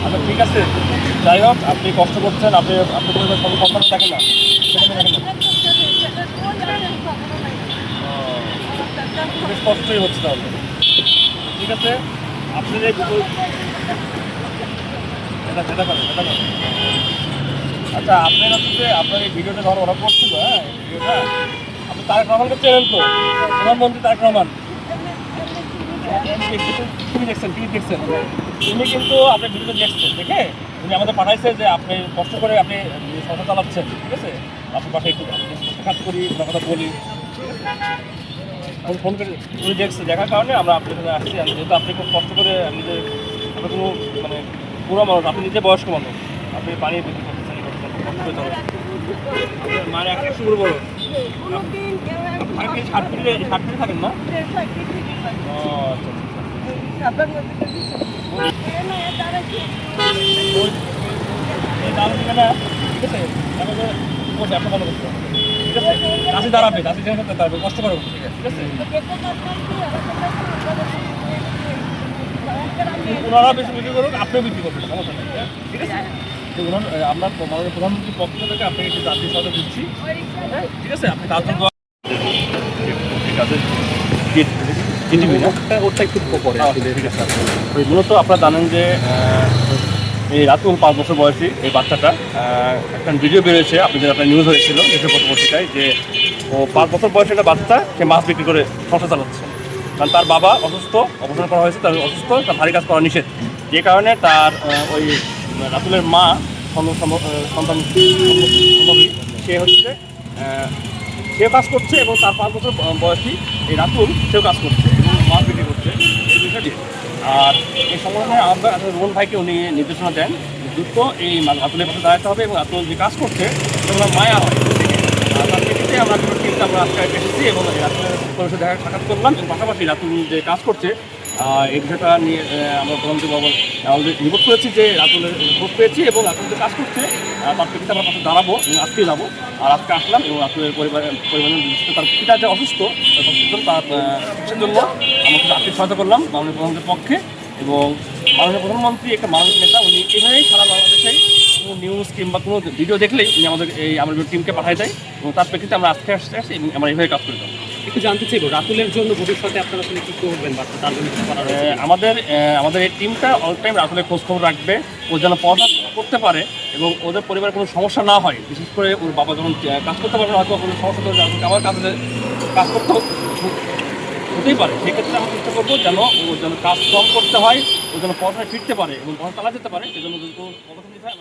আচ্ছা ঠিক আছে, যাই হোক আপনি কষ্ট করছেন, আপনি আপনার পরিবার সব সম্মান দেখেন না, সেখানে দেখেন না। বেশ কষ্টই হচ্ছে তাহলে। ঠিক আছে, আপনার এই এটা এটা করেন এটা করেন। আচ্ছা আপনার হচ্ছে আপনার এই ভিডিওটা ধরো ওরা করছিল, হ্যাঁ ভিডিওটা আপনি তারেক রহমানকে চেনেন তো, প্রধানমন্ত্রী তারেক রহমান। টিভি দেখছেন উনি কিন্তু আপনার ভিডিওটা দেখছেন, দেখে উনি আমাদের পাঠাইছে যে আপনি কষ্ট করে আপনি সংসার চালাচ্ছেন, ঠিক আছে আপনার পাশে একটু সাক্ষাৎ করি, ওনার কথা বলি। ফোন করে উনি দেখছে, দেখার কারণে আমরা আপনার কাছে আসছি। যেহেতু আপনি খুব কষ্ট করে আপনি যে আপনার কোনো মানে পুরো মানুষ, আপনি নিজে বয়স্ক মানুষ, আপনি পানি বিক্রি করতেছেন, কষ্ট করে চলেন। মায়ের একটা শুরু বলো, আপনি 60 ফিটে থাকেন না? ও আচ্ছা এই দাম না, ঠিক আছে আমাদের বসে আপনার ভালো করতে হবে, ঠিক আছে চাষি দাঁড়াবে, চাষি জেনে করতে পারবে, কষ্ট করবে, ঠিক আছে ওনারা বেশি বিক্রি করুন, আপনিও বিক্রি করবেন, সমস্যা নেই, ঠিক আছে। তো ওনার আপনার মাননীয় প্রধানমন্ত্রীর পক্ষ থেকে আপনি একটু জাতীয় সহায়তা দিচ্ছি, ঠিক আছে আপনি তার জন্য ওটা একটু পরে, ঠিক আছে। মূলত আপনারা জানেন যে এই রাতুল 5 বছর বয়সী এই বাচ্চাটা একটা ভিডিও বেরোয়েছে, আপনার নিউজ হয়েছিল দেশের পত্রিকায়, যে ও 5 বছর বয়সী একটা বাচ্চা সে মাছ বিক্রি করে সংসার চালাচ্ছে। কারণ তার বাবা অসুস্থ, অপারেশন করা হয়েছে, তার অসুস্থ, তার ভারী কাজ করা নিষেধ, যে কারণে তার ওই রাতুলের মা সন্তান সে হচ্ছে সেও কাজ করছে, এবং তার 5 বছর বয়সী এই রাতুল সেও কাজ করছে এবং মাছ বিক্রি করছে এই বিষয়টি। আর এই সংগঠনে আমরা রোহন ভাইকে উনি নির্দেশনা দেন দ্রুত এই রাতুলের পাশে দাঁড়াতে হবে, এবং রাতুল যে কাজ করছে সেগুলো মায়া হয়। তার প্রেক্ষিতে আমরা টিমটা আমরা আজকে এসেছি এবং রাতুলের পরিষদে সাক্ষাৎ করলাম, এবং পাশাপাশি রাতুল যে কাজ করছে এই বিষয়টা নিয়ে আমরা প্রধানমন্ত্রী বাবু আমাদের রিপোর্ট করেছি যে রাতুলের খোঁজ পেয়েছি, এবং রাতুল যে কাজ করছে তার প্রেক্ষিতে আমরা পাশে দাঁড়াবো, এবং আজকেই যাবো। আর আজকে আসলাম, এবং রাতুলের পরিবারের তার পিতা যে অসুস্থ, তার চিকিৎসার জন্য আমরা কিছু আর্থিক সহায়তা করলাম মাননীয় প্রধানমন্ত্রীর পক্ষে। এবং মাননীয় প্রধানমন্ত্রী একটা মানবিক নেতা, উনি এভাবেই সারা বাংলাদেশে কোনো নিউজ কিংবা কোনো ভিডিও দেখলেই উনি আমাদের টিমকে পাঠাই দেয়, এবং তার প্রেক্ষিতে আমরা আজকে আসছি এবং আমরা এইভাবে কাজ করে যাবো। একটু জানতে চাইবো রাতুলের জন্য ভবিষ্যতে আপনারা আসলে কী করবেন বা তার জন্য কী করা হবে? আমাদের এই টিমটা অল টাইম রাতুলের খোঁজখবর রাখবে, ও যেন পড়াশোনা করতে পারে এবং ওদের পরিবারে কোনো সমস্যা না হয়। বিশেষ করে ওর বাবা যখন কাজ করতে পারবে না, হয়তো কোনো সমস্যা তো আমার কাজ করতে হতেই পারে, সেক্ষেত্রে আমরা চেষ্টা করবো যেন ও যেন কাজ কম করতে হয়, ও যেন পড়াশোনায় ফিরতে পারে এবং পড়াশোনা চালা যেতে পারে, সেজন্য যদি কোনো পদক্ষেপ নিতে হয়